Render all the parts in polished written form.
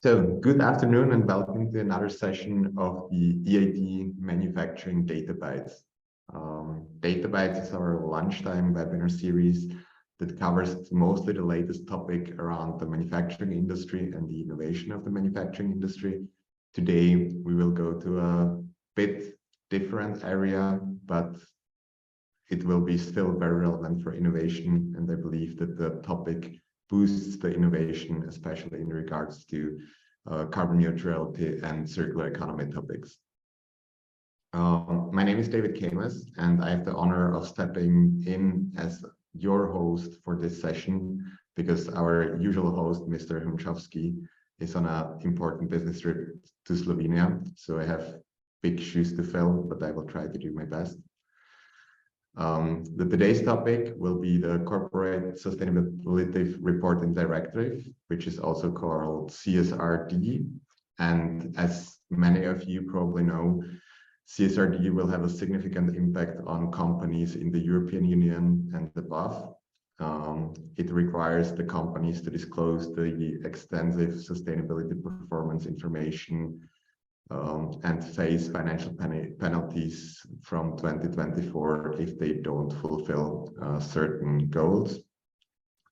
So, good afternoon and welcome to another session of the EAD Manufacturing Data Bites. Data Bites is our lunchtime webinar series that covers mostly the latest topic around the manufacturing industry and the innovation of the manufacturing industry. Today, we will go to a bit different area, but it will be still very relevant for innovation. And I believe that the topic boosts the innovation, especially in regards to carbon neutrality and circular economy topics. My name is David Kames, and I have the honor of stepping in as your host for this session because our usual host, Mr. Humchovsky, is on an important business trip to Slovenia. So I have big shoes to fill, but I will try to do my best. Today's topic will be the Corporate Sustainability Reporting Directive, which is also called CSRD. And as many of you probably know, CSRD will have a significant impact on companies in the European Union and above. It requires the companies to disclose the extensive sustainability performance information and face financial penalties from 2024 if they don't fulfill certain goals.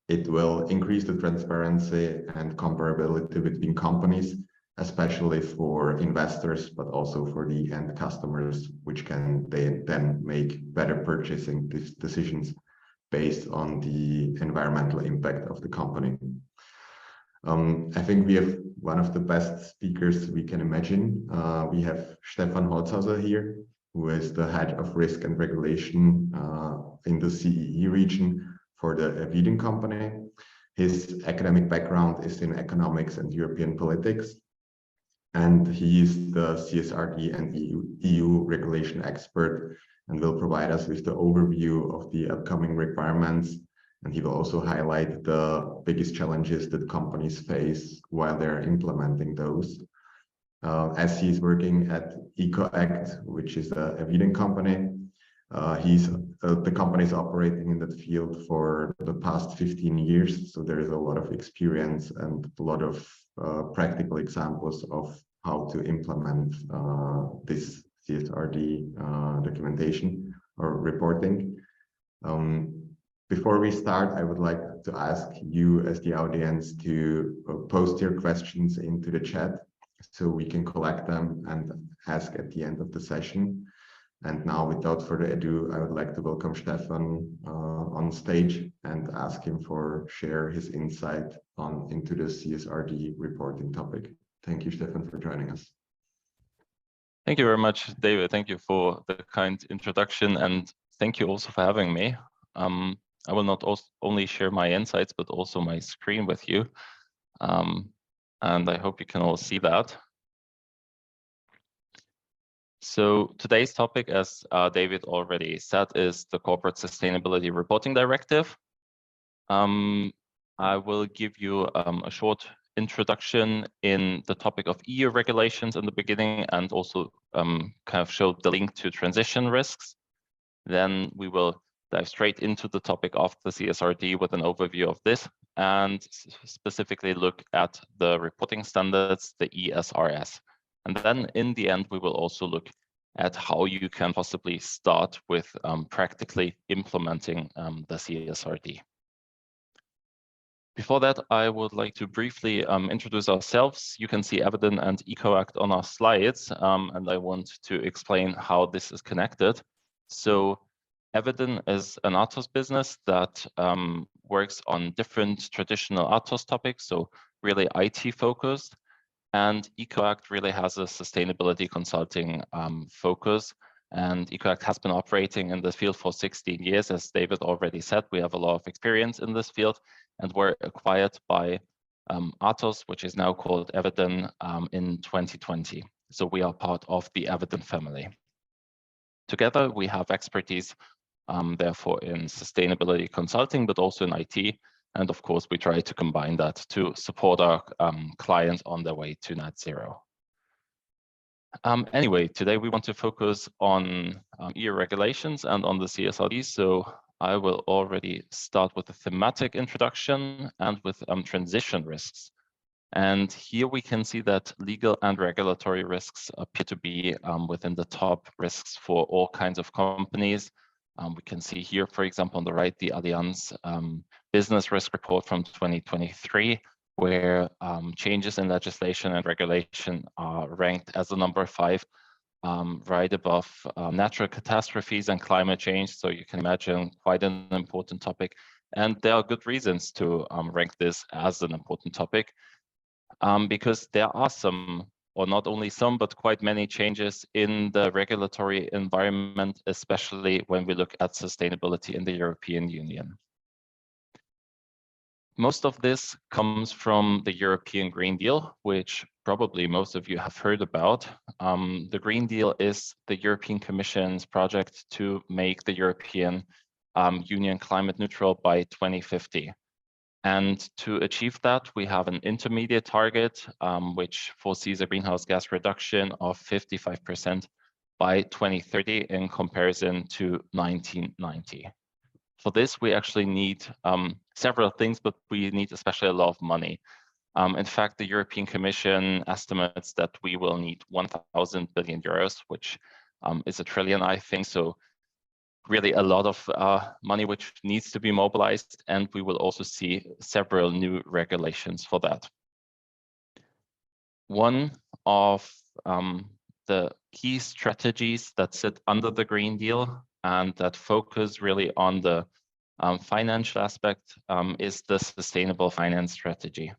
It will increase the transparency and comparability between companies, especially for investors, but also for the end customers, which can then make better purchasing decisions based on the environmental impact of the company. I think we have one of the best speakers we can imagine. We have Stefan Holzheuser here, who is the head of risk and regulation in the CEE region for the Eviden company. His academic background is in economics and European politics, and he is the CSRD and EU regulation expert and will provide us with the overview of the upcoming requirements. And he will also highlight the biggest challenges that companies face while they're implementing those. As he's working at EcoAct, which is a Eviden company, the company is operating in that field for the past 15 years. So there is a lot of experience and a lot of practical examples of how to implement this CSRD documentation or reporting. Before we start, I would like to ask you as the audience to post your questions into the chat so we can collect them and ask at the end of the session. And now, without further ado, I would like to welcome Stefan on stage and ask him for share his insight into the CSRD reporting topic. Thank you, Stefan, for joining us. Thank you very much, David. Thank you for the kind introduction, and thank you also for having me. I will not only share my insights, but also my screen with you. And I hope you can all see that. So today's topic, as David already said, is the Corporate Sustainability Reporting Directive. I will give you a short introduction in the topic of EU regulations in the beginning and also kind of show the link to transition risks. Then we will dive straight into the topic of the CSRD with an overview of this and specifically look at the reporting standards, the ESRS. And then in the end, we will also look at how you can possibly start with practically implementing the CSRD. Before that, I would like to briefly introduce ourselves. You can see Eviden and EcoAct on our slides, and I want to explain how this is connected. So Eviden is an Atos business that works on different traditional Atos topics, so really IT focused. And EcoAct really has a sustainability consulting focus. And EcoAct has been operating in this field for 16 years. As David already said, we have a lot of experience in this field and were acquired by Atos, which is now called Eviden, in 2020. So we are part of the Eviden family. Together, we have expertise therefore in sustainability consulting, but also in IT. And of course, we try to combine that to support our clients on their way to net zero. Anyway, today we want to focus on EU regulations and on the CSRD. So I will already start with a thematic introduction and with transition risks. And here we can see that legal and regulatory risks appear to be within the top risks for all kinds of companies. We can see here, for example, on the right, the Allianz Business Risk Report from 2023, where changes in legislation and regulation are ranked as the number 5, right above natural catastrophes and climate change. So you can imagine quite an important topic. And there are good reasons to rank this as an important topic. Because there are some, or not only some, but quite many changes in the regulatory environment, especially when we look at sustainability in the European Union. Most of this comes from the European Green Deal, which probably most of you have heard about. The Green Deal is the European Commission's project to make the European Union climate neutral by 2050. And to achieve that, we have an intermediate target, which foresees a greenhouse gas reduction of 55% by 2030 in comparison to 1990. For this, we actually need several things, but we need especially a lot of money. In fact, the European Commission estimates that we will need 1,000 billion euros, which is a trillion, I think. So really a lot of money which needs to be mobilized, and we will also see several new regulations for that. One of the key strategies that sit under the Green Deal and that focus really on the financial aspect is the sustainable finance strategy.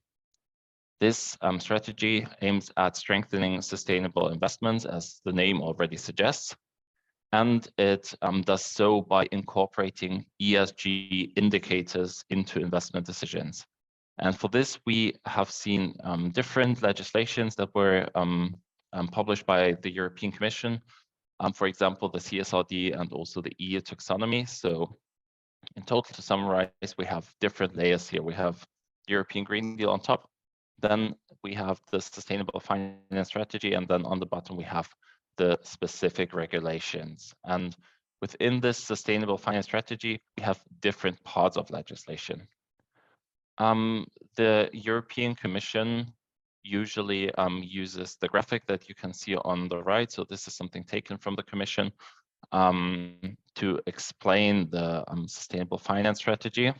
This strategy aims at strengthening sustainable investments, as the name already suggests. And it does so by incorporating ESG indicators into investment decisions. And for this, we have seen different legislations that were published by the European Commission. For example, the CSRD and also the EU taxonomy. So in total, to summarize, we have different layers here. We have the European Green Deal on top. Then we have the sustainable finance strategy. And then on the bottom, we have the specific regulations. And within this sustainable finance strategy, we have different parts of legislation. The European Commission usually uses the graphic that you can see on the right. So this is something taken from the Commission to explain the sustainable finance strategy.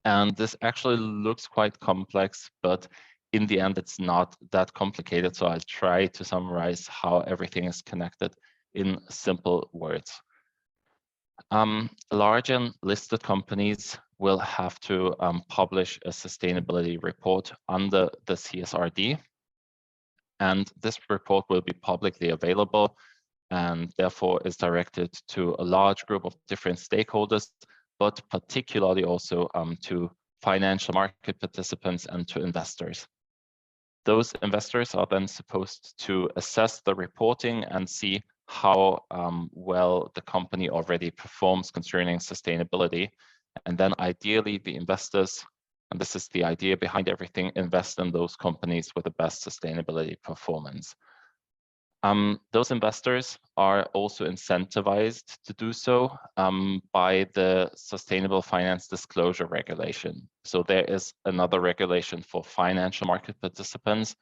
And this actually looks quite complex, but in the end, it's not that complicated. So I'll try to summarize how everything is connected in simple words. Large and listed companies will have to publish a sustainability report under the CSRD. And this report will be publicly available and therefore is directed to a large group of different stakeholders, but particularly also to financial market participants and to investors. Those investors are then supposed to assess the reporting and see how well the company already performs concerning sustainability. And then ideally the investors, and this is the idea behind everything, invest in those companies with the best sustainability performance. Those investors are also incentivized to do so by the Sustainable Finance Disclosure Regulation. So there is another regulation for financial market participants.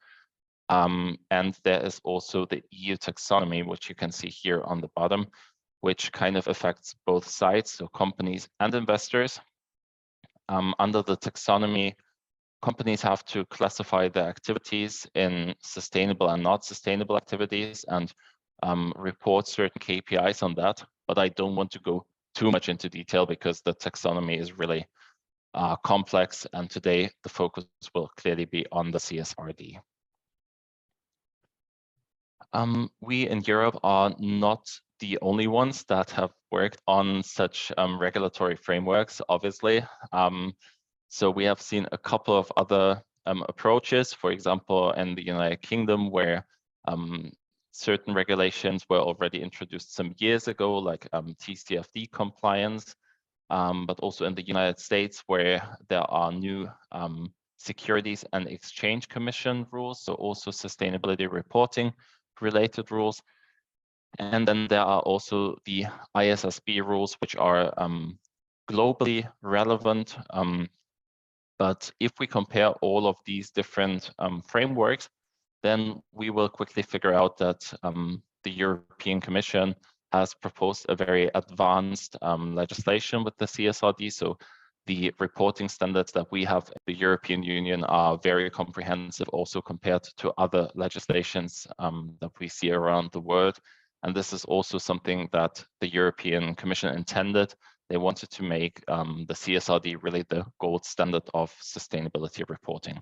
And there is also the EU taxonomy, which you can see here on the bottom, which kind of affects both sides, so companies and investors. Under the taxonomy, companies have to classify their activities in sustainable and not sustainable activities and report certain KPIs on that. But I don't want to go too much into detail because the taxonomy is really complex. And today the focus will clearly be on the CSRD. We in Europe are not the only ones that have worked on such regulatory frameworks, obviously. So we have seen a couple of other approaches, for example, in the United Kingdom, where certain regulations were already introduced some years ago, like TCFD compliance, but also in the United States, where there are new Securities and Exchange Commission rules, so also sustainability reporting related rules. And then there are also the ISSB rules, which are globally relevant. But if we compare all of these different frameworks, then we will quickly figure out that the European Commission has proposed a very advanced legislation with the CSRD. So the reporting standards that we have in the European Union are very comprehensive, also compared to other legislations that we see around the world. And this is also something that the European Commission intended. They wanted to make the CSRD really the gold standard of sustainability reporting.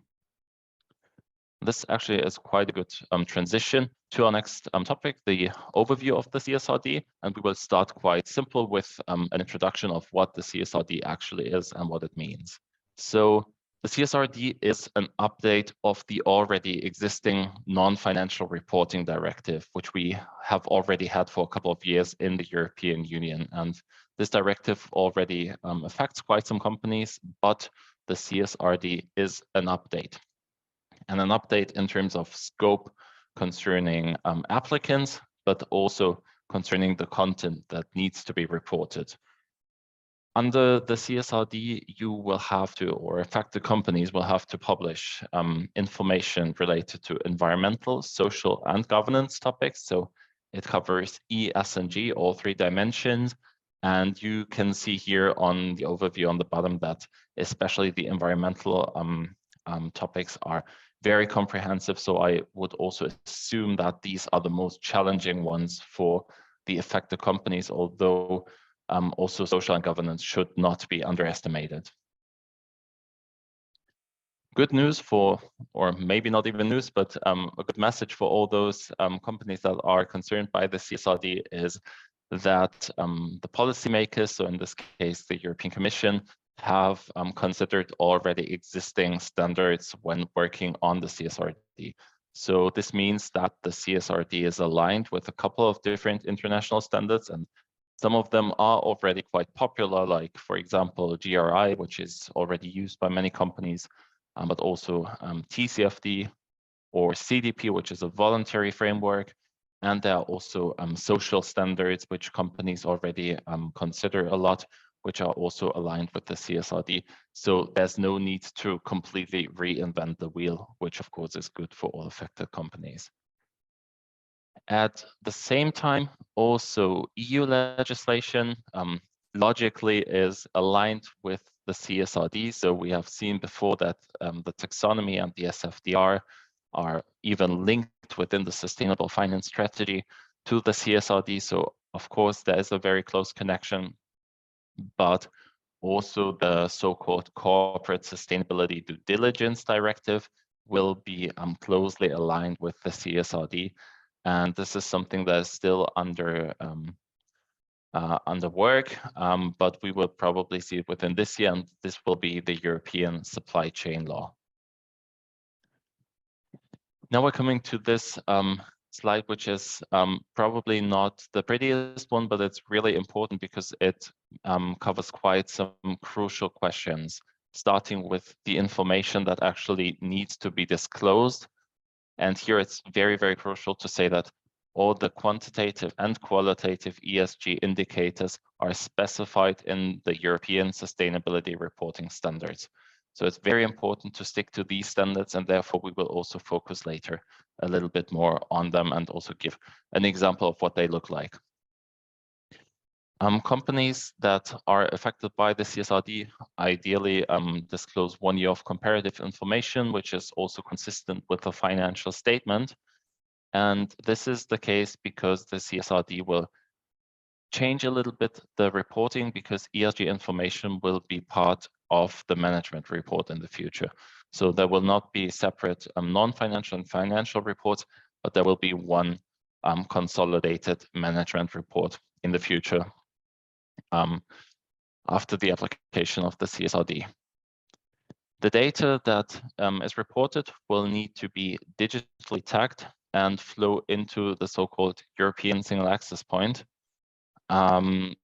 This actually is quite a good transition to our next topic, the overview of the CSRD. And we will start quite simple with an introduction of what the CSRD actually is and what it means. So the CSRD is an update of the already existing non-financial reporting directive, which we have already had for a couple of years in the European Union. And this directive already affects quite some companies, but the CSRD is an update. And an update in terms of scope concerning applicants, but also concerning the content that needs to be reported. Under the CSRD, you will have to, or in fact, the companies will have to publish information related to environmental, social, and governance topics. So it covers E, S, and G, all three dimensions. And you can see here on the overview on the bottom that especially the environmental topics are very comprehensive. So I would also assume that these are the most challenging ones for the affected companies, although also social and governance should not be underestimated. Good news for, or maybe not even news, but a good message for all those companies that are concerned by the CSRD is that the policymakers, so in this case, the European Commission, have considered already existing standards when working on the CSRD. So this means that the CSRD is aligned with a couple of different international standards, and some of them are already quite popular, like, for example, GRI, which is already used by many companies, but also TCFD or CDP, which is a voluntary framework. And there are also social standards, which companies already consider a lot, which are also aligned with the CSRD. So there's no need to completely reinvent the wheel, which of course is good for all affected companies. At the same time, also EU legislation logically is aligned with the CSRD. So we have seen before that the taxonomy and the SFDR are even linked within the sustainable finance strategy to the CSRD. So of course, there is a very close connection, but also the so-called corporate sustainability due diligence directive will be closely aligned with the CSRD. And this is something that is still under work, but we will probably see it within this year, and this will be the European supply chain law. Now we're coming to this slide, which is probably not the prettiest one, but it's really important because it covers quite some crucial questions, starting with the information that actually needs to be disclosed. And here it's very, very crucial to say that all the quantitative and qualitative ESG indicators are specified in the European Sustainability Reporting Standards. So it's very important to stick to these standards, and therefore we will also focus later a little bit more on them and also give an example of what they look like. Companies that are affected by the CSRD ideally disclose 1 year of comparative information, which is also consistent with a financial statement. And this is the case because the CSRD will change a little bit the reporting, because ESG information will be part of the management report in the future. So there will not be separate non-financial and financial reports, but there will be one consolidated management report in the future after the application of the CSRD. The data that is reported will need to be digitally tagged and flow into the so-called European Single Access Point. And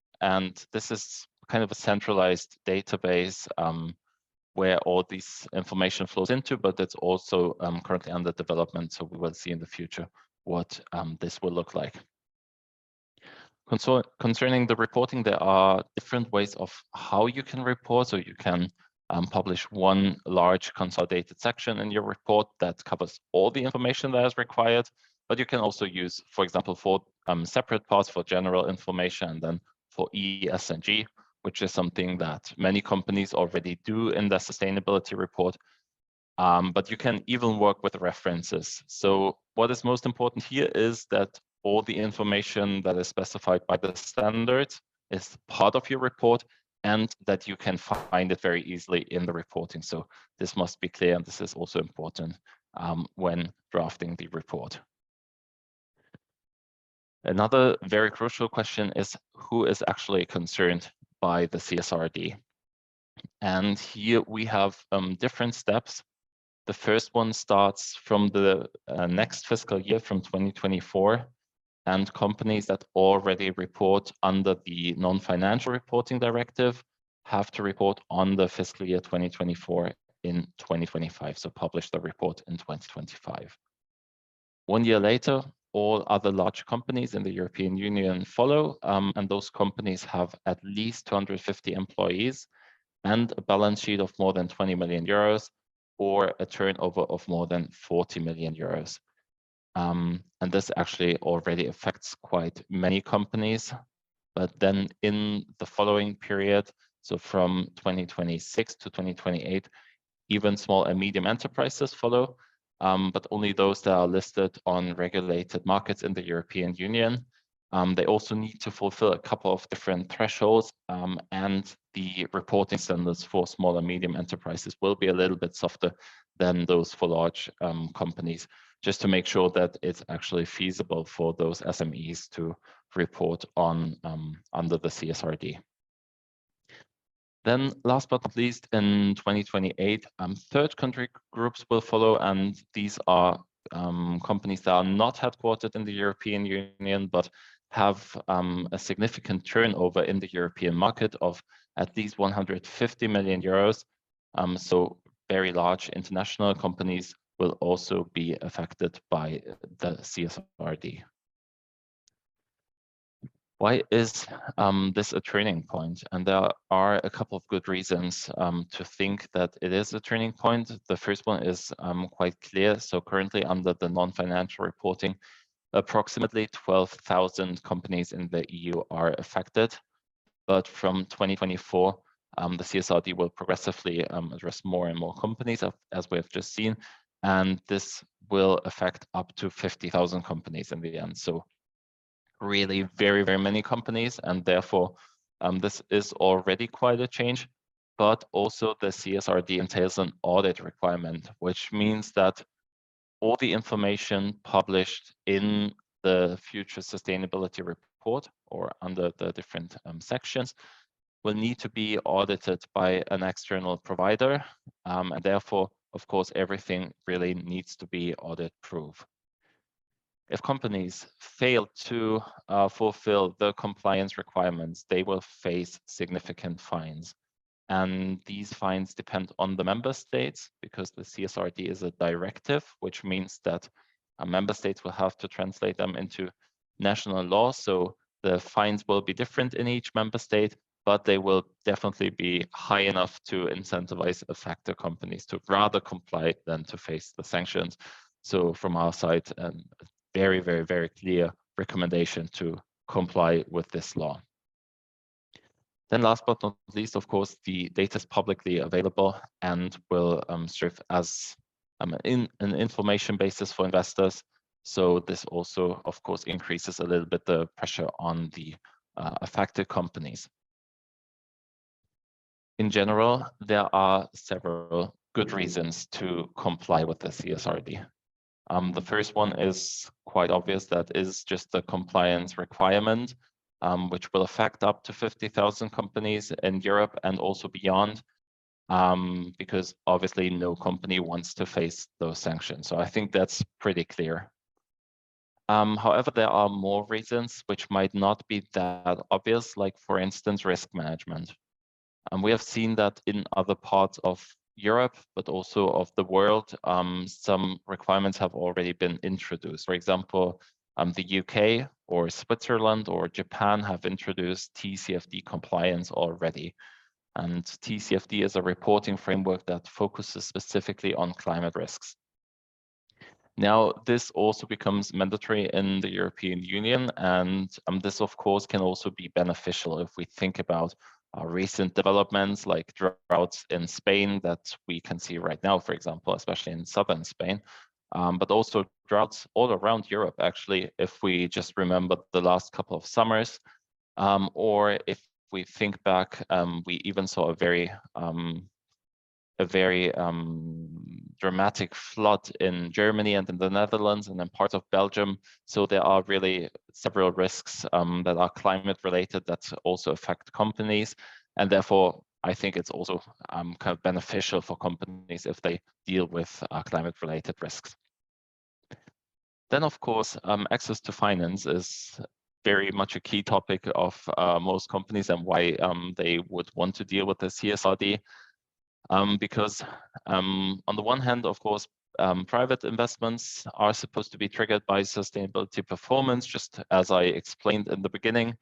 this is kind of a centralized database where all this information flows into, but it's also currently under development. So we will see in the future what this will look like. Concerning the reporting, there are different ways of how you can report. So you can publish one large consolidated section in your report that covers all the information that is required, but you can also use, for example, 4 separate parts for general information and then for E, S, and G, which is something that many companies already do in their sustainability report. But you can even work with references. So what is most important here is that all the information that is specified by the standards is part of your report and that you can find it very easily in the reporting. So this must be clear, and this is also important when drafting the report. Another very crucial question is who is actually concerned by the CSRD? And here we have different steps. The first one starts from the next fiscal year, from 2024, and companies that already report under the non-financial reporting directive have to report on the fiscal year 2024 in 2025, so publish the report in 2025. 1 year later, all other large companies in the European Union follow, and those companies have at least 250 employees and a balance sheet of more than 20 million euros or a turnover of more than 40 million euros. And this actually already affects quite many companies. But then in the following period, so from 2026 to 2028, even small and medium enterprises follow, but only those that are listed on regulated markets in the European Union. They also need to fulfill a couple of different thresholds, and the reporting standards for small and medium enterprises will be a little bit softer than those for large companies, just to make sure that it's actually feasible for those SMEs to report on under the CSRD. Then last but not least, in 2028, third country groups will follow, and these are companies that are not headquartered in the European Union, but have a significant turnover in the European market of at least 150 million euros. So very large international companies will also be affected by the CSRD. Why is this a turning point? And there are a couple of good reasons to think that it is a turning point. The first one is quite clear. So currently under the non-financial reporting, approximately 12,000 companies in the EU are affected. But from 2024, the CSRD will progressively address more and more companies, as we have just seen. And this will affect up to 50,000 companies in the end. So really very, very many companies, and therefore this is already quite a change. But also the CSRD entails an audit requirement, which means that all the information published in the future sustainability report or under the different sections will need to be audited by an external provider. And therefore, of course, everything really needs to be audit proof. If companies fail to fulfill the compliance requirements, they will face significant fines. And these fines depend on the member states because the CSRD is a directive, which means that member states will have to translate them into national law. So the fines will be different in each member state, but they will definitely be high enough to incentivize affected companies to rather comply than to face the sanctions. So from our side, very, very, very clear recommendation to comply with this law. Then last but not least, of course, the data is publicly available and will serve as an information basis for investors. So this also, of course, increases a little bit the pressure on the affected companies. In general, there are several good reasons to comply with the CSRD. The first one is quite obvious, that is just the compliance requirement, which will affect up to 50,000 companies in Europe and also beyond, because obviously no company wants to face those sanctions. So I think that's pretty clear. However, there are more reasons which might not be that obvious, like for instance, risk management. We have seen that in other parts of Europe, but also of the world, some requirements have already been introduced. For example, the UK or Switzerland or Japan have introduced TCFD compliance already. And TCFD is a reporting framework that focuses specifically on climate risks. Now, this also becomes mandatory in the European Union, and this, of course, can also be beneficial if we think about recent developments like droughts in Spain that we can see right now, for example, especially in southern Spain, but also droughts all around Europe, actually, if we just remember the last couple of summers, or if we think back, we even saw a very dramatic flood in Germany and in the Netherlands and in parts of Belgium. So there are really several risks that are climate related that also affect companies. And therefore, I think it's also kind of beneficial for companies if they deal with climate related risks. Then, of course, access to finance is very much a key topic of most companies and why they would want to deal with the CSRD. Because on the one hand, of course, private investments are supposed to be triggered by sustainability performance, just as I explained in the beginning.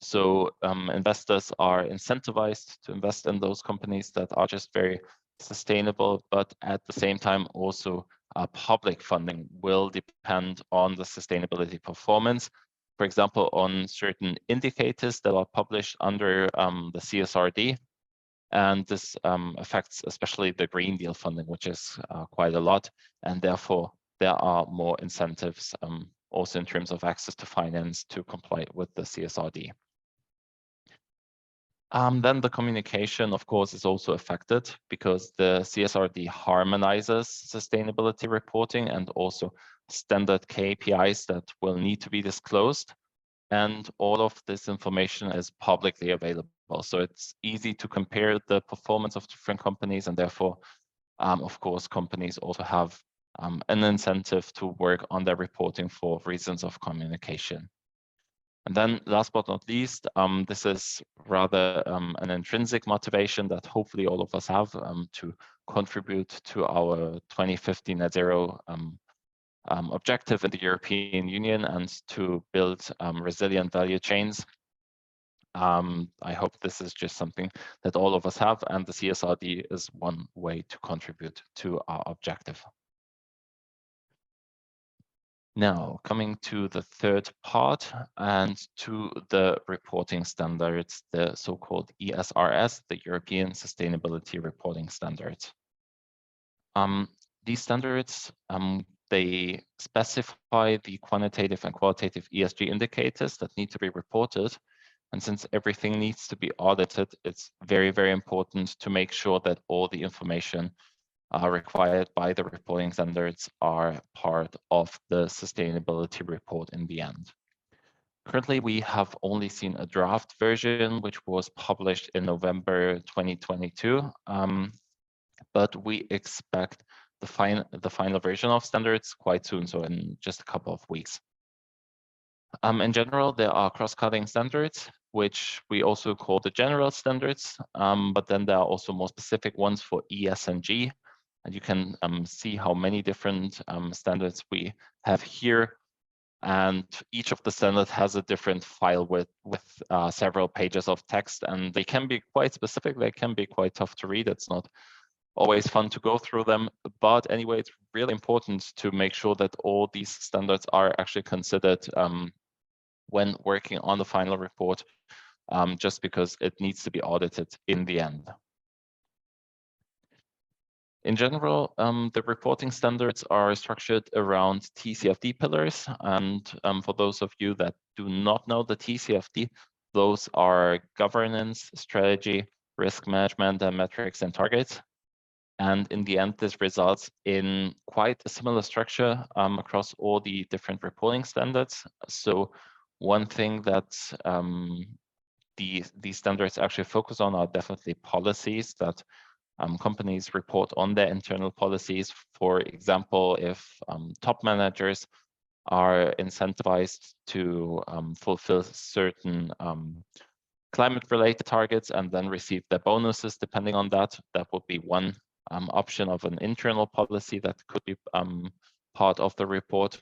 So investors are incentivized to invest in those companies that are just very sustainable, but at the same time also public funding will depend on the sustainability performance. For example, on certain indicators that are published under the CSRD. And this affects especially the Green Deal funding, which is quite a lot. And therefore, there are more incentives also in terms of access to finance to comply with the CSRD. Then the communication, of course, is also affected because the CSRD harmonizes sustainability reporting and also standard KPIs that will need to be disclosed. And all of this information is publicly available. So it's easy to compare the performance of different companies, and therefore, of course, companies also have an incentive to work on their reporting for reasons of communication. And then last but not least, this is rather an intrinsic motivation that hopefully all of us have to contribute to our 2050 net zero objective in the European Union and to build resilient value chains. I hope this is just something that all of us have, and the CSRD is one way to contribute to our objective. Now, coming to the third part and to the reporting standards, the so-called ESRS, the European Sustainability Reporting Standards. These standards, they specify the quantitative and qualitative ESG indicators that need to be reported. And since everything needs to be audited, it's very, very important to make sure that all the information required by the reporting standards are part of the sustainability report in the end. Currently, we have only seen a draft version, which was published in November 2022, but we expect the final version of standards quite soon, so in just a couple of weeks. In general, there are cross-cutting standards, which we also call the general standards, but then there are also more specific ones for ES and G. And you can see how many different standards we have here. And each of the standards has a different file with several pages of text, and they can be quite specific. They can be quite tough to read. It's not always fun to go through them. But anyway, it's really important to make sure that all these standards are actually considered when working on the final report, just because it needs to be audited in the end. In general, the reporting standards are structured around TCFD pillars. And for those of you that do not know the TCFD, those are governance, strategy, risk management, and metrics and targets. And in the end, this results in quite a similar structure across all the different reporting standards. So one thing that these standards actually focus on are definitely policies that companies report on their internal policies. For example, if top managers are incentivized to fulfill certain climate-related targets and then receive their bonuses depending on that, that would be one option of an internal policy that could be part of the report.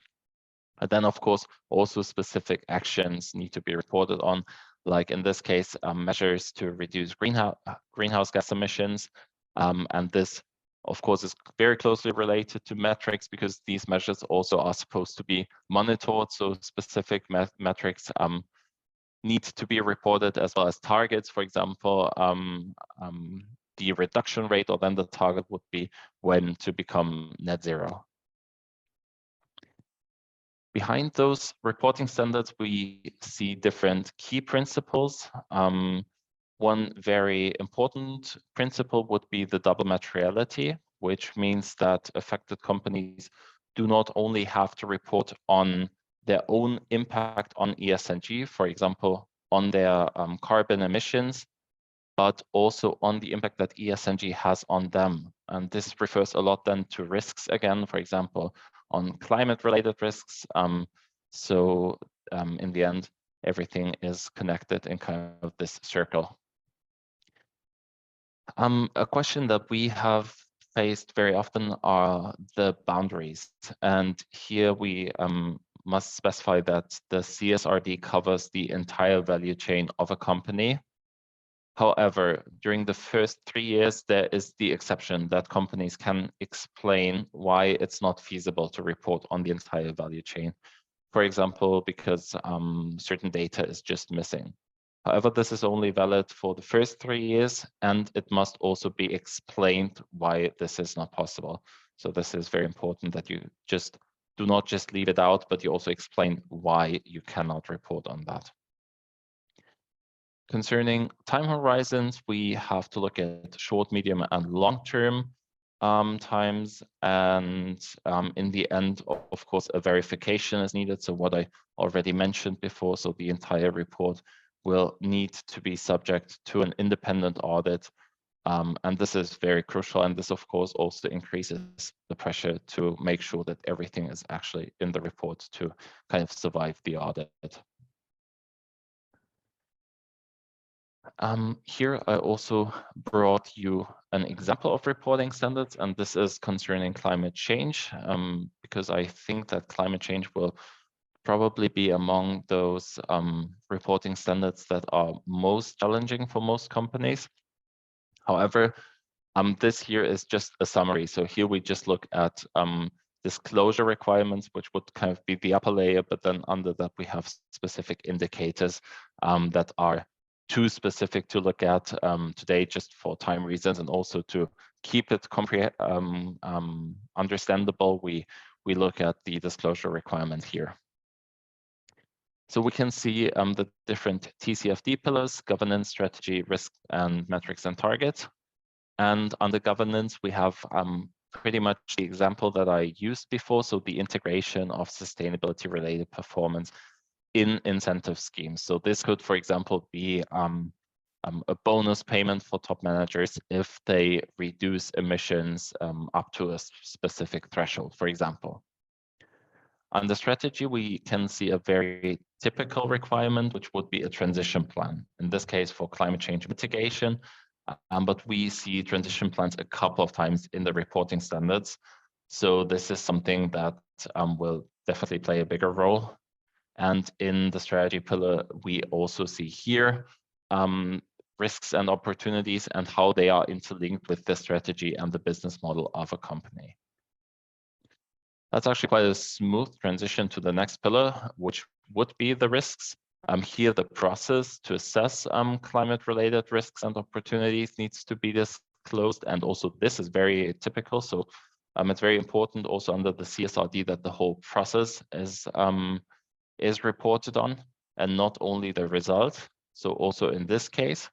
And then, of course, also specific actions need to be reported on, like in this case, measures to reduce greenhouse gas emissions. And this, of course, is very closely related to metrics because these measures also are supposed to be monitored. So specific metrics need to be reported, as well as targets. For example, the reduction rate, or then the target would be when to become net zero. Behind those reporting standards, we see different key principles. One very important principle would be the double materiality, which means that affected companies do not only have to report on their own impact on ESG, for example, on their carbon emissions, but also on the impact that ESG has on them. And this refers a lot then to risks again, for example, on climate-related risks. In the end, everything is connected in kind of this circle. A question that we have faced very often are the boundaries. And here we must specify that the CSRD covers the entire value chain of a company. However, during the first 3 years, there is the exception that companies can explain why it's not feasible to report on the entire value chain. For example, because certain data is just missing. However, this is only valid for the first 3 years, and it must also be explained why this is not possible. So this is very important that you just do not just leave it out, but you also explain why you cannot report on that. Concerning time horizons, we have to look at short, medium, and long-term times. And in the end, of course, a verification is needed. So what I already mentioned before, so the entire report will need to be subject to an independent audit. And this is very crucial. And this, of course, also increases the pressure to make sure that everything is actually in the report to kind of survive the audit. Here I also brought you an example of reporting standards, and this is concerning climate change, because I think that climate change will probably be among those reporting standards that are most challenging for most companies. However, this here is just a summary. So here we just look at disclosure requirements, which would kind of be the upper layer, but then under that we have specific indicators that are too specific to look at today just for time reasons, and also to keep it understandable, we look at the disclosure requirement here. So we can see the different TCFD pillars: governance, strategy, risk, and metrics and targets. And under governance, we have pretty much the example that I used before, so the integration of sustainability-related performance in incentive schemes. So this could, for example, be a bonus payment for top managers if they reduce emissions up to a specific threshold, for example. Under strategy, we can see a very typical requirement, which would be a transition plan, in this case for climate change mitigation. But we see transition plans a couple of times in the reporting standards. So this is something that will definitely play a bigger role. And in the strategy pillar, we also see here risks and opportunities and how they are interlinked with the strategy and the business model of a company. That's actually quite a smooth transition to the next pillar, which would be the risks. Here, the process to assess climate-related risks and opportunities needs to be disclosed. And also this is very typical. So it's very important also under the CSRD that the whole process is reported on, and not only the result. So also in this case.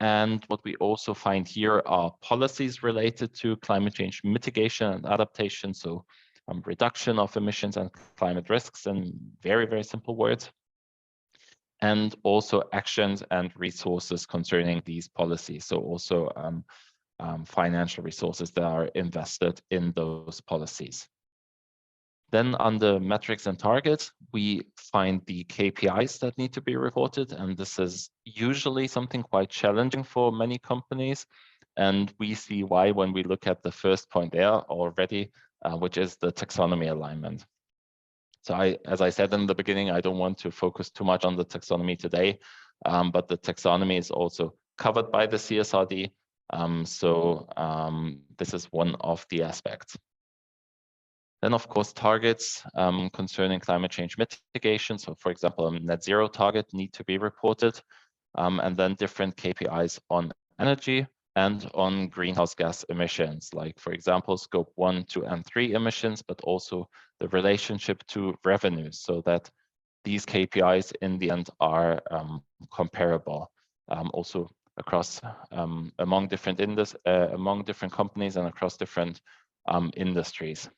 And what we also find here are policies related to climate change mitigation and adaptation. So reduction of emissions and climate risks in very, very simple words. And also actions and resources concerning these policies. So also financial resources that are invested in those policies. Then under metrics and targets, we find the KPIs that need to be reported. And this is usually something quite challenging for many companies. And we see why when we look at the first point there already, which is the taxonomy alignment. So as I said in the beginning, I don't want to focus too much on the taxonomy today. but the taxonomy is also covered by the CSRD. This is one of the aspects. Then, of course, targets concerning climate change mitigation. So, for example, a net zero target need to be reported, and then different KPIs on energy and on greenhouse gas emissions, like, for example, scope 1, 2, and 3 emissions, but also the relationship to revenues, so that these KPIs in the end are comparable, also across among different companies and across different industries.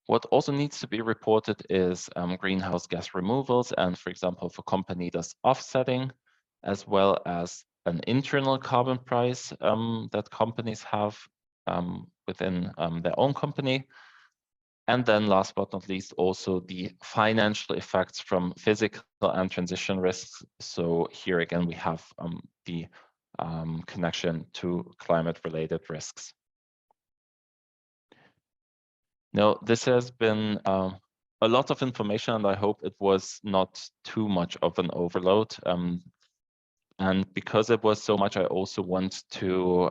What also needs to be reported is greenhouse gas removals, and, for example, for company does offsetting, as well as an internal carbon price that companies have within their own company. And then last but not least, also the financial effects from physical and transition risks. So here again, we have the connection to climate-related risks. Now, this has been a lot of information, and I hope it was not too much of an overload. And because it was so much, I also want to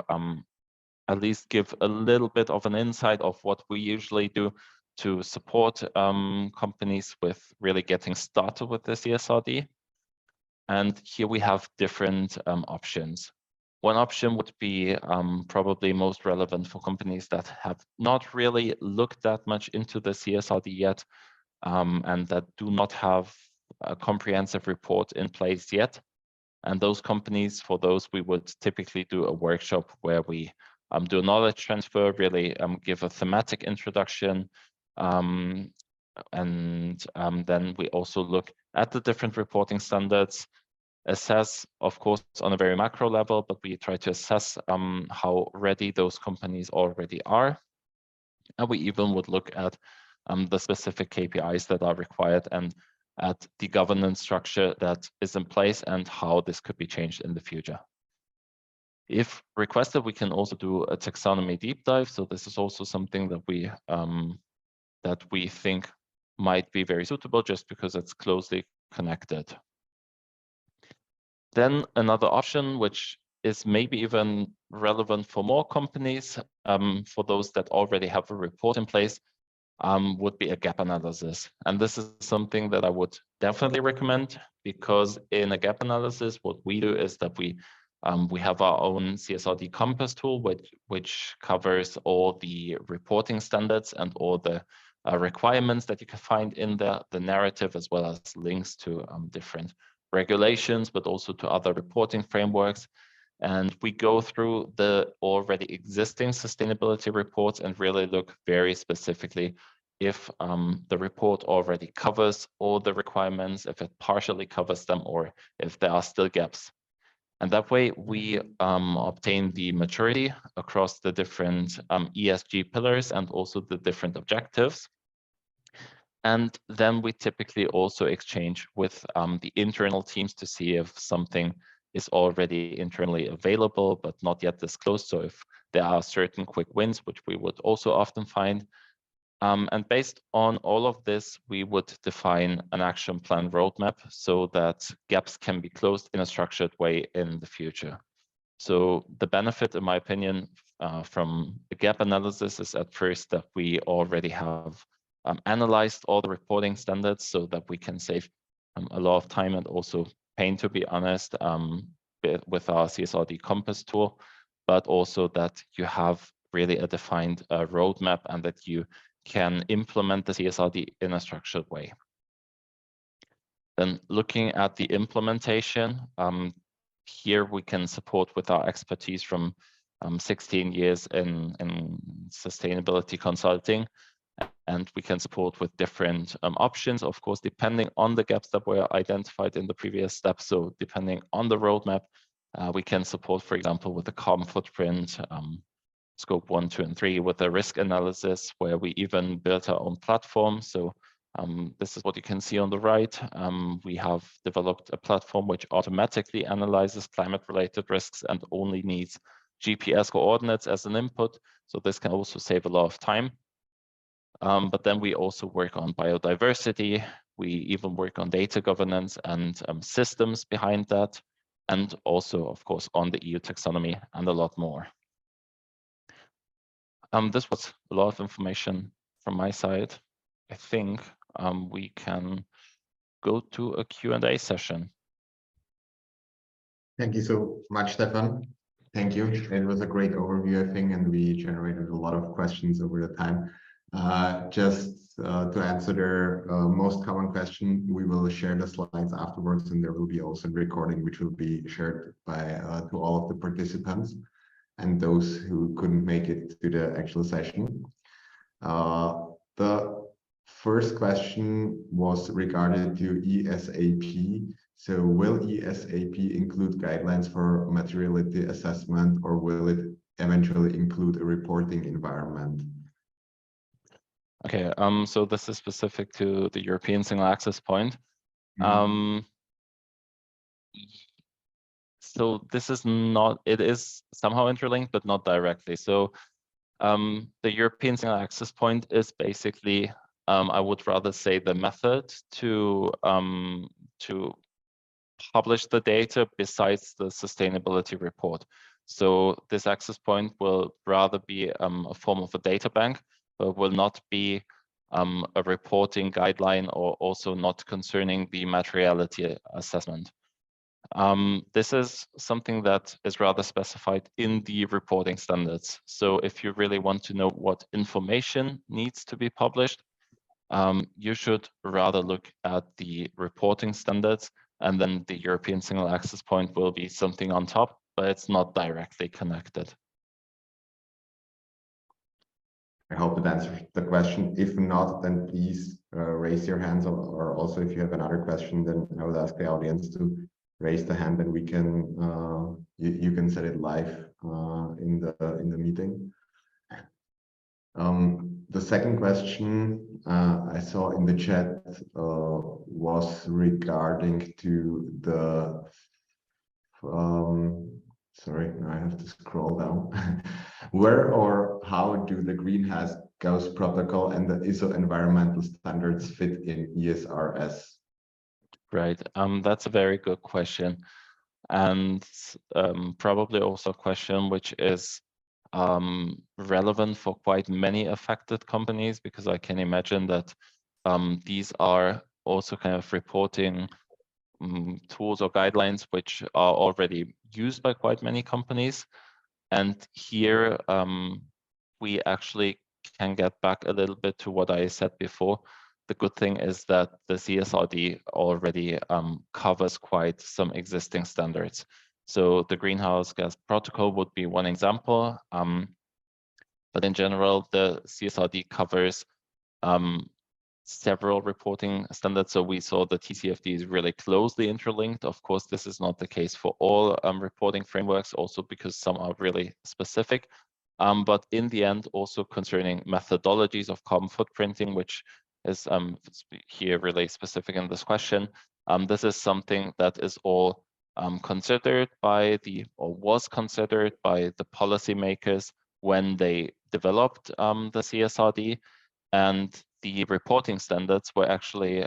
at least give a little bit of an insight of what we usually do to support companies with really getting started with the CSRD. And here we have different options. One option would be probably most relevant for companies that have not really looked that much into the CSRD yet, and that do not have a comprehensive report in place yet. And those companies, for those, we would typically do a workshop where we do a knowledge transfer, really give a thematic introduction, and then we also look at the different reporting standards, assess, of course, on a very macro level, but we try to assess how ready those companies already are. And we even would look at the specific KPIs that are required and at the governance structure that is in place and how this could be changed in the future. If requested, we can also do a taxonomy deep dive. So this is also something that we think might be very suitable just because it's closely connected. Then another option, which is maybe even relevant for more companies, for those that already have a report in place, would be a gap analysis. And this is something that I would definitely recommend, because in a gap analysis, what we do is that we have our own CSRD Compass tool, which covers all the reporting standards and all the requirements that you can find in the narrative, as well as links to different regulations, but also to other reporting frameworks. And we go through the already existing sustainability reports and really look very specifically if the report already covers all the requirements, if it partially covers them, or if there are still gaps. And that way we obtain the maturity across the different ESG pillars and also the different objectives. And then we typically also exchange with the internal teams to see if something is already internally available, but not yet disclosed. So if there are certain quick wins, which we would also often find. And based on all of this, we would define an action plan roadmap so that gaps can be closed in a structured way in the future. So the benefit, in my opinion, from a gap analysis is at first that we already have analyzed all the reporting standards so that we can save a lot of time and also pain, to be honest, with our CSRD Compass tool, but also that you have really a defined roadmap and that you can implement the CSRD in a structured way. Then looking at the implementation, here we can support with our expertise from 16 years in sustainability consulting, and we can support with different options, of course, depending on the gaps that were identified in the previous steps. So depending on the roadmap, we can support, for example, with the carbon footprint, scope 1, 2, and 3, with a risk analysis, where we even built our own platform. So this is what you can see on the right. We have developed a platform which automatically analyzes climate-related risks and only needs GPS coordinates as an input. So this can also save a lot of time. But then we also work on biodiversity. We even work on data governance and systems behind that, and also, of course, on the EU taxonomy and a lot more. This was a lot of information from my side. I think we can go to a Q&A session. Thank you so much, Stefan. Thank you. It was a great overview, I think, and we generated a lot of questions over the time. Just to answer the most common question, we will share the slides afterwards, and there will be also a recording which will be shared by to all of the participants and those who couldn't make it to the actual session. The first question was regarded to ESAP. So will ESAP include guidelines for materiality assessment, or will it eventually include a reporting environment? Okay, so this is specific to the European single access point. So this is not, it is somehow interlinked, but not directly. So the European single access point is basically, I would rather say, the method to publish the data besides the sustainability report. So this access point will rather be a form of a data bank, but will not be a reporting guideline, or also not concerning the materiality assessment. This is something that is rather specified in the reporting standards. So if you really want to know what information needs to be published, you should rather look at the reporting standards, and then the European single access point will be something on top, but it's not directly connected. I hope that answers the question. If not, then please raise your hands, or also if you have another question, then I would ask the audience to raise the hand, and we can you can set it live in the meeting. The second question I saw in the chat was regarding to the sorry, I have to scroll down. Where or how do the greenhouse gas protocol and the ISO environmental standards fit in ESRS? Right, that's a very good question, and probably also a question which is relevant for quite many affected companies, because I can imagine that these are also kind of reporting tools or guidelines which are already used by quite many companies. And here we actually can get back a little bit to what I said before. The good thing is that the CSRD already covers quite some existing standards. So the greenhouse gas protocol would be one example, but in general, the CSRD covers several reporting standards. So we saw the TCFD is really closely interlinked. Of course, this is not the case for all reporting frameworks, also because some are really specific. But in the end, also concerning methodologies of carbon footprinting, which is here really specific in this question, this is something that is all considered by or was considered by the policymakers when they developed the CSRD, and the reporting standards were actually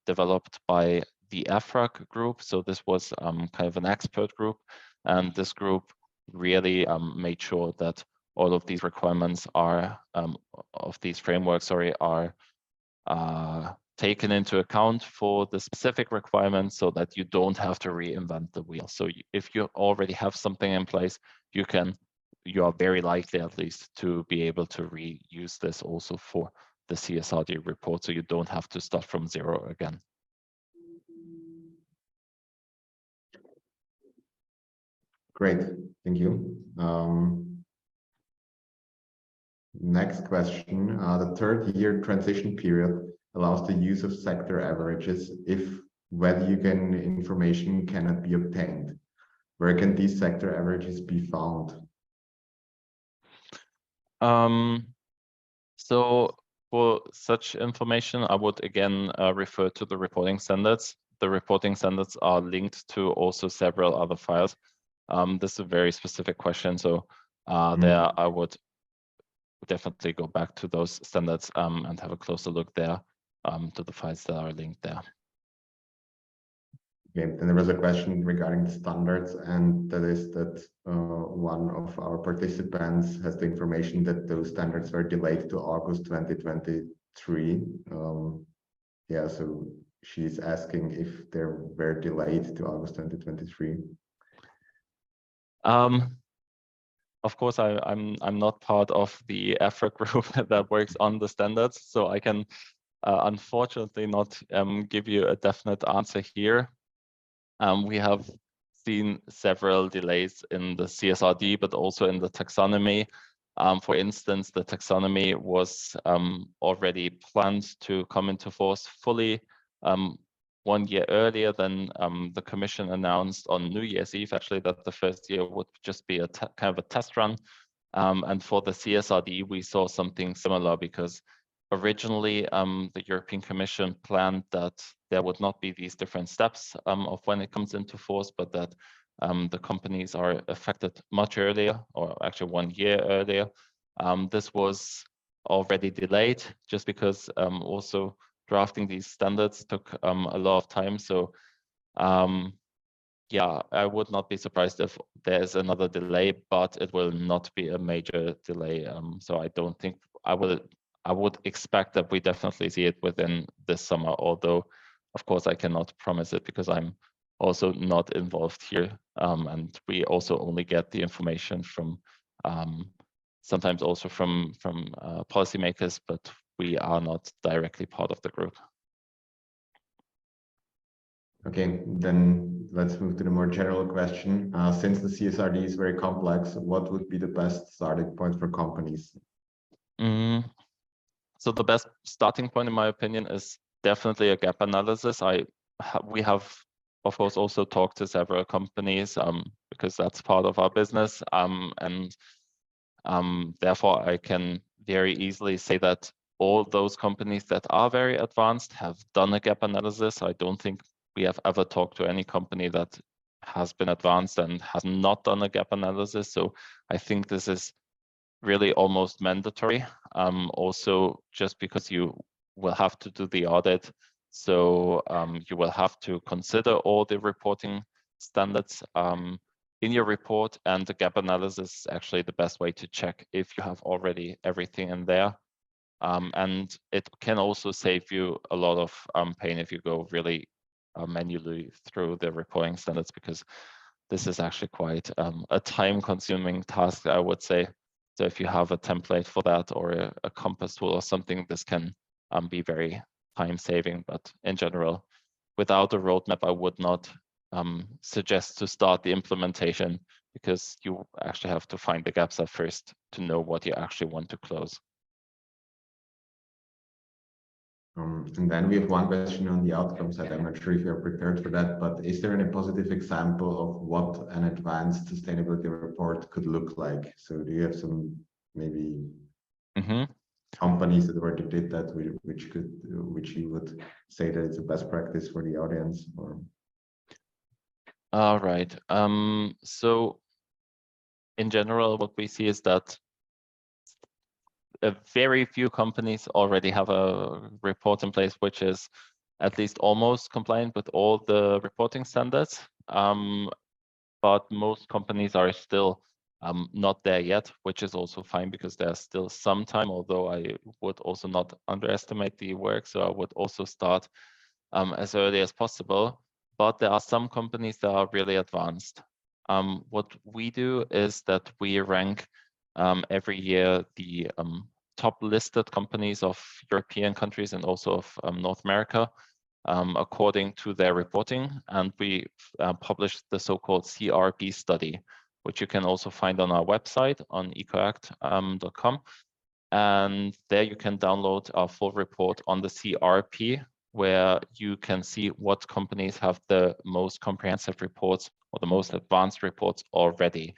developed by the EFRAG group. So this was kind of an expert group, and this group really made sure that all of these requirements are of these frameworks, are taken into account for the specific requirements, so that you don't have to reinvent the wheel. So if you already have something in place, you are very likely, at least, to be able to reuse this also for the CSRD report, so you don't have to start from zero again. Great, thank you. Next question. The third-year transition period allows the use of sector averages if value gain information cannot be obtained. Where can these sector averages be found? So for such information, I would again refer to the reporting standards. The reporting standards are linked to also several other files. This is a very specific question, so there I would definitely go back to those standards and have a closer look there to the files that are linked there. Okay, then there was a question regarding the standards, and that is that one of our participants has the information that those standards were delayed to August 2023. Yeah, so she's asking if they were delayed to August 2023. Of course, I'm not part of the effort group that works on the standards, so I can unfortunately not give you a definite answer here. We have seen several delays in the CSRD, but also in the taxonomy. For instance, the taxonomy was already planned to come into force fully 1 year earlier than the Commission announced on New Year's Eve, actually, that the first year would just be a kind of a test run. And for the CSRD, we saw something similar because originally the European Commission planned that there would not be these different steps of when it comes into force, but that the companies are affected much earlier, or actually 1 year earlier. This was already delayed just because also drafting these standards took a lot of time. So yeah, I would not be surprised if there's another delay, but it will not be a major delay. So I don't think I would expect that we definitely see it within this summer, although of course I cannot promise it because I'm also not involved here. And we also only get the information from sometimes also from policymakers, but we are not directly part of the group. Okay, then let's move to the more general question. Since the CSRD is very complex, what would be the best starting point for companies? So the best starting point, in my opinion, is definitely a gap analysis. We have, of course, also talked to several companies because that's part of our business. And therefore, I can very easily say that all those companies that are very advanced have done a gap analysis. I don't think we have ever talked to any company that has been advanced and has not done a gap analysis. So I think this is really almost mandatory. Also, just because you will have to do the audit. So you will have to consider all the reporting standards in your report, and the gap analysis is actually the best way to check if you have already everything in there. And it can also save you a lot of pain if you go really manually through the reporting standards, because this is actually quite a time-consuming task, I would say. So if you have a template for that or a compass tool or something, this can be very time-saving. But in general, without a roadmap, I would not suggest to start the implementation, because you actually have to find the gaps at first to know what you actually want to close. And then we have one question on the outcome side. I'm not sure if you're prepared for that, but is there any positive example of what an advanced sustainability report could look like? So do you have some maybe companies that already did that, which you would say that it's a best practice for the audience? Or all right. So in general, what we see is that very few companies already have a report in place which is at least almost compliant with all the reporting standards. But most companies are still not there yet, which is also fine because there's still some time, although I would also not underestimate the work. So I would also start as early as possible. But there are some companies that are really advanced. What we do is that we rank every year the top listed companies of European countries and also of North America according to their reporting. And we published the so-called CRP study, which you can also find on our website on EcoAct.com. And there you can download our full report on the CRP, where you can see what companies have the most comprehensive reports or the most advanced reports already.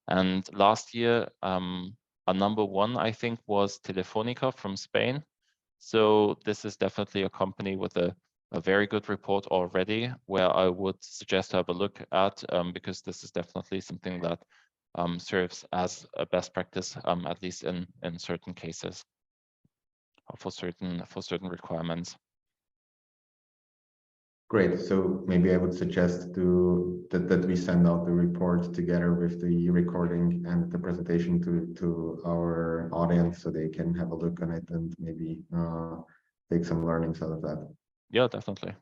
And last year, our number one, I think, was Telefónica from Spain. So this is definitely a company with a very good report already, where I would suggest to have a look at, because this is definitely something that serves as a best practice, at least in certain cases, or for certain requirements. Great. So maybe I would suggest that we send out the report together with the recording and the presentation to our audience, so they can have a look on it and maybe take some learnings out of that. Yeah, definitely.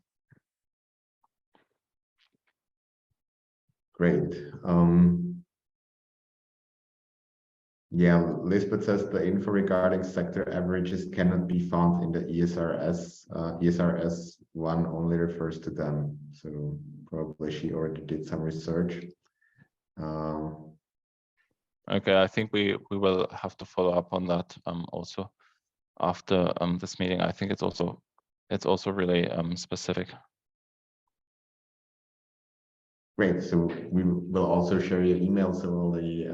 Great. Yeah, Lisbeth says the info regarding sector averages cannot be found in the ESRS. ESRS 1 only refers to them. So probably she already did some research. Okay, I think we will have to follow up on that also after this meeting. I think it's also really specific. Great. So we will also share your email, so all the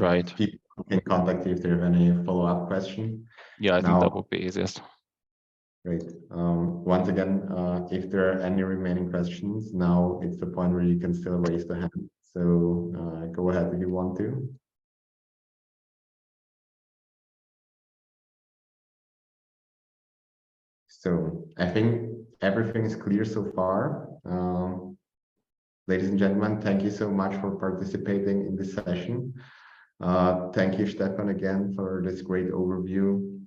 right. people can contact you if they have any follow-up question. Yeah, I think that would be easiest. Great. Once again, if there are any remaining questions, now it's the point where you can still raise the hand. So go ahead if you want to. So I think everything is clear so far. Ladies and gentlemen, thank you so much for participating in this session. Thank you, Stefan, again for this great overview.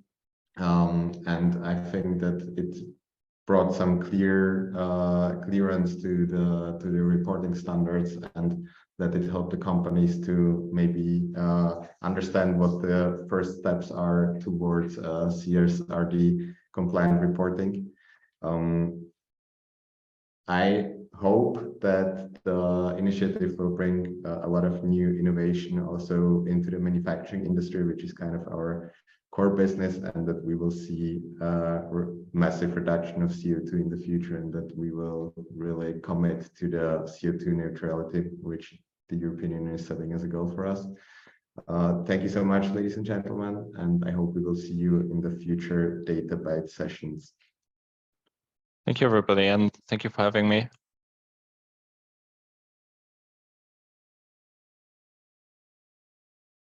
And I think that it brought some clearance to the reporting standards, and that it helped the companies to maybe understand what the first steps are towards CSRD compliant reporting. I hope that the initiative will bring a lot of new innovation also into the manufacturing industry, which is kind of our core business, and that we will see massive reduction of CO2 in the future, and that we will really commit to the CO2 neutrality, which the European Union is setting as a goal for us. Thank you so much, ladies and gentlemen, and I hope we will see you in the future Data Byte sessions. Thank you, everybody, and thank you for having me.